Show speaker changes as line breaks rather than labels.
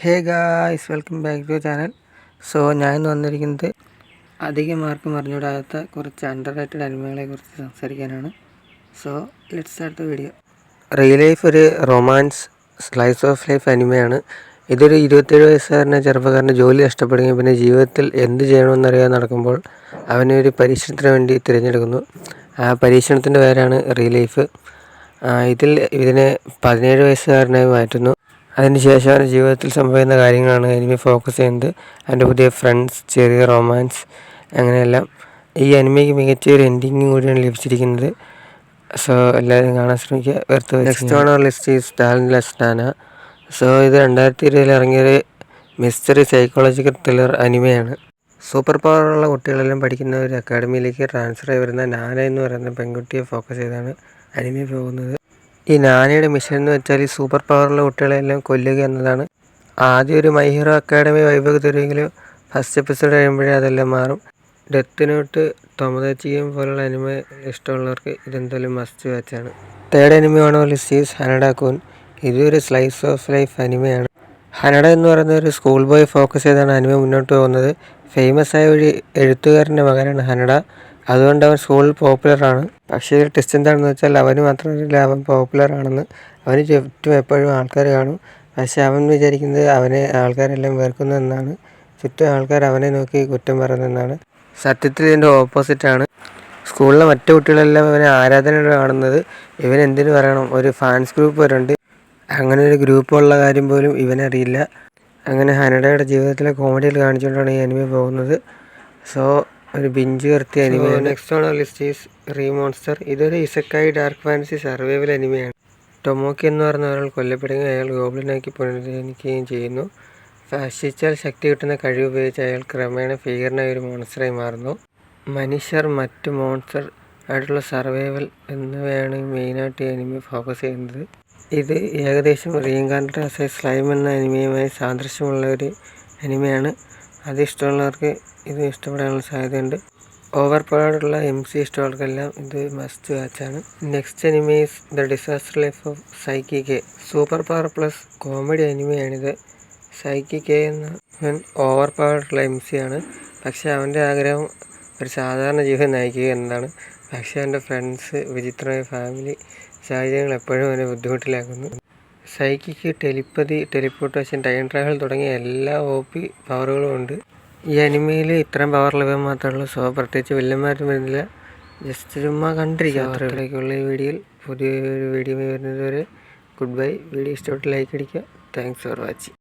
Hey guys, welcome back to channel. ഞാൻ ഇന്ന് വന്നിരിക്കുന്നത് അധികം ആർക്കും അറിഞ്ഞുകൂടാത്ത കുറച്ച് അണ്ടർ റേറ്റഡ് അനിമകളെ കുറിച്ച് സംസാരിക്കാനാണ്. Let's start the video. Real life ഒരു റൊമാൻസ് സ്ലൈസ് ഓഫ് ലൈഫ് അനിമയാണ്. ഇതൊരു 27 വയസ്സുകാരനെ ചെറുപ്പക്കാരൻ്റെ ജോലി നഷ്ടപ്പെടുകയും പിന്നെ ജീവിതത്തിൽ എന്ത് ചെയ്യണമെന്നറിയാതെ നടക്കുമ്പോൾ അവനൊരു പരീക്ഷണത്തിന് വേണ്ടി തിരഞ്ഞെടുക്കുന്നു. ആ പരീക്ഷണത്തിൻ്റെ പേരാണ് റിയൽ ലൈഫ്. ഇതിനെ 17 വയസ്സുകാരനായി മാറ്റുന്നു. അതിനുശേഷം അവൻ്റെ ജീവിതത്തിൽ സംഭവിക്കുന്ന കാര്യങ്ങളാണ് അനിമി ഫോക്കസ് ചെയ്യുന്നത്. അവൻ്റെ പുതിയ ഫ്രണ്ട്സ്, ചെറിയ റൊമാൻസ്, അങ്ങനെയെല്ലാം. ഈ അനിമയ്ക്ക് മികച്ചൊരു എൻഡിങ് കൂടിയാണ് ലഭിച്ചിരിക്കുന്നത്. എല്ലാവരും കാണാൻ ശ്രമിക്കുക. Next on our list is talent less Nana. ഇത് 2020 ഇറങ്ങിയൊരു മിസ്റ്ററി സൈക്കോളജിക്കൽ ത്രില്ലർ അനിമയാണ്. സൂപ്പർ പവറുള്ള കുട്ടികളെല്ലാം പഠിക്കുന്ന ഒരു അക്കാഡമിയിലേക്ക് ട്രാൻസ്ഫർ ആയി വരുന്ന നാന എന്ന് പറയുന്ന പെൺകുട്ടിയെ ഫോക്കസ് ചെയ്താണ് അനിമി പോകുന്നത്. ഈ നാനയുടെ മിഷൻ എന്ന് വെച്ചാൽ ഈ സൂപ്പർ പവറുള്ള കുട്ടികളെല്ലാം കൊല്ലുക എന്നതാണ്. ആദ്യം ഒരു മൈ ഹീറോ അക്കാഡമി വൈബൊക്കെ തരുമെങ്കിലും ഫസ്റ്റ് എപ്പിസോഡ് കഴിയുമ്പോഴേ അതെല്ലാം മാറും. ഡെത്ത് നോട്ട്, ടൊമോദാച്ചി പോലുള്ള അനിമ ഇഷ്ടമുള്ളവർക്ക് ഇതെന്തായാലും മസ്റ്റ് വാച്ചാണ്. Third anime on our list is Hanada kun. ഇതൊരു സ്ലൈസ് ഓഫ് ലൈഫ് അനിമയാണ്. ഹനഡ എന്ന് പറയുന്ന ഒരു സ്കൂൾ ബോയ് ഫോക്കസ് ചെയ്താണ് അനിമ മുന്നോട്ട് പോകുന്നത്. ഫേമസ് ആയ ഒരു എഴുത്തുകാരൻ്റെ മകനാണ് ഹനഡ. അതുകൊണ്ട് അവൻ സ്കൂളിൽ പോപ്പുലറാണ്. പക്ഷേ ഇതിൽ ടെസ്റ്റ് എന്താണെന്ന് വെച്ചാൽ അവന് മാത്രമല്ല അവൻ പോപ്പുലർ ആണെന്ന്. അവന് ചുറ്റും എപ്പോഴും ആൾക്കാർ കാണും. പക്ഷേ അവൻ വിചാരിക്കുന്നത് അവനെ ആൾക്കാരെല്ലാം വെറുക്കുന്നു എന്നാണ്. ചുറ്റും ആൾക്കാർ അവനെ നോക്കി കുറ്റം പറയുന്നതെന്നാണ്. സത്യത്തിൽ ഇതിൻ്റെ ഓപ്പോസിറ്റാണ്. സ്കൂളിലെ മറ്റു കുട്ടികളെല്ലാം അവനെ ആരാധനയോടെ കാണുന്നത്. ഇവൻ എന്തിനു പറയണം, ഒരു ഫാൻസ് ഗ്രൂപ്പ് വരുന്നുണ്ട്. അങ്ങനെ ഒരു ഗ്രൂപ്പുള്ള കാര്യം പോലും ഇവനറിയില്ല. അങ്ങനെ ഹനഡയുടെ ജീവിതത്തിലെ കോമഡിയിൽ കാണിച്ചുകൊണ്ടാണ് ഈ അനിമ പോകുന്നത്. ഒരു ബിഞ്ച് കയർത്തിയ അനിമയാണ്. Next on our list is remonster. ഇതൊരു ഇസക്കായി ഡാർക്ക് ഫാൻറ്റസി സർവൈവൽ അനിമയാണ്. ടൊമോക്കി എന്ന് പറയുന്ന ഒരാൾ കൊല്ലപ്പെടുകയും അയാൾ ഗോബ്ലിനാക്കി പുനരുദ്ധരിക്കുകയും ചെയ്യുന്നു. ഭക്ഷിച്ചാൽ ശക്തി കിട്ടുന്ന കഴിവ് ഉപയോഗിച്ച് അയാൾ ക്രമേണ ഭീകരനായ ഒരു മോൺസ്റ്ററായി മാറുന്നു. മനുഷ്യർ, മറ്റ് മോൺസ്റ്റർ ആയിട്ടുള്ള സർവൈവൽ എന്നിവയാണ് മെയിനായിട്ട് ഈ അനിമ ഫോക്കസ് ചെയ്യുന്നത്. ഇത് ഏകദേശം റീഇൻകാർണേറ്റഡ് ആസ് എ സ്ലൈം എന്ന അനിമയുമായി സാദൃശ്യമുള്ള ഒരു അനിമയാണ്. അത് ഇഷ്ടമുള്ളവർക്ക് ഇത് ഇഷ്ടപ്പെടാനുള്ള സാധ്യതയുണ്ട്. ഓവർ പവേർഡുള്ള MC ഇഷ്ടമുള്ളവർക്കെല്ലാം ഇത് മസ്റ്റ് വാച്ചാണ്. Next anime is the disaster life of Saiki K. Super power plus comedy അനിമയാണിത്. സൈക്കി കെ എന്നവൻ ഓവർ പവേർഡുള്ള MC ആണ്. പക്ഷേ അവൻ്റെ ആഗ്രഹം ഒരു സാധാരണ ജീവിതം നയിക്കുക എന്നതാണ്. പക്ഷേ അവൻ്റെ ഫ്രണ്ട്സ്, വിചിത്രമായ ഫാമിലി സാഹചര്യങ്ങൾ എപ്പോഴും അവനെ ബുദ്ധിമുട്ടിലാക്കുന്നു. സൈക്കിക്ക് ടെലിപ്പതി, ടെലിപ്പോർട്ടേഷൻ, ടൈം ട്രാവൽ തുടങ്ങിയ എല്ലാ OP പവറുകളും ഉണ്ട്. ഈ അനിമയിൽ ഇത്രയും പവർ ലെവൽ മാത്രമേ ഉള്ളൂ. പ്രത്യേകിച്ച് വില്ലന്മാരും വരുന്നില്ല. ജസ്റ്റ് ചുമ്മാ കണ്ടിരിക്കുക. അത്രയ്ക്കുള്ള ഈ വീഡിയോയിൽ പുതിയൊരു വീഡിയോ വരുന്നത് വരെ ഗുഡ് ബൈ. വീഡിയോ ഇഷ്ടപ്പെട്ട് ലൈക്ക് അടിക്കുക. Thanks for watching.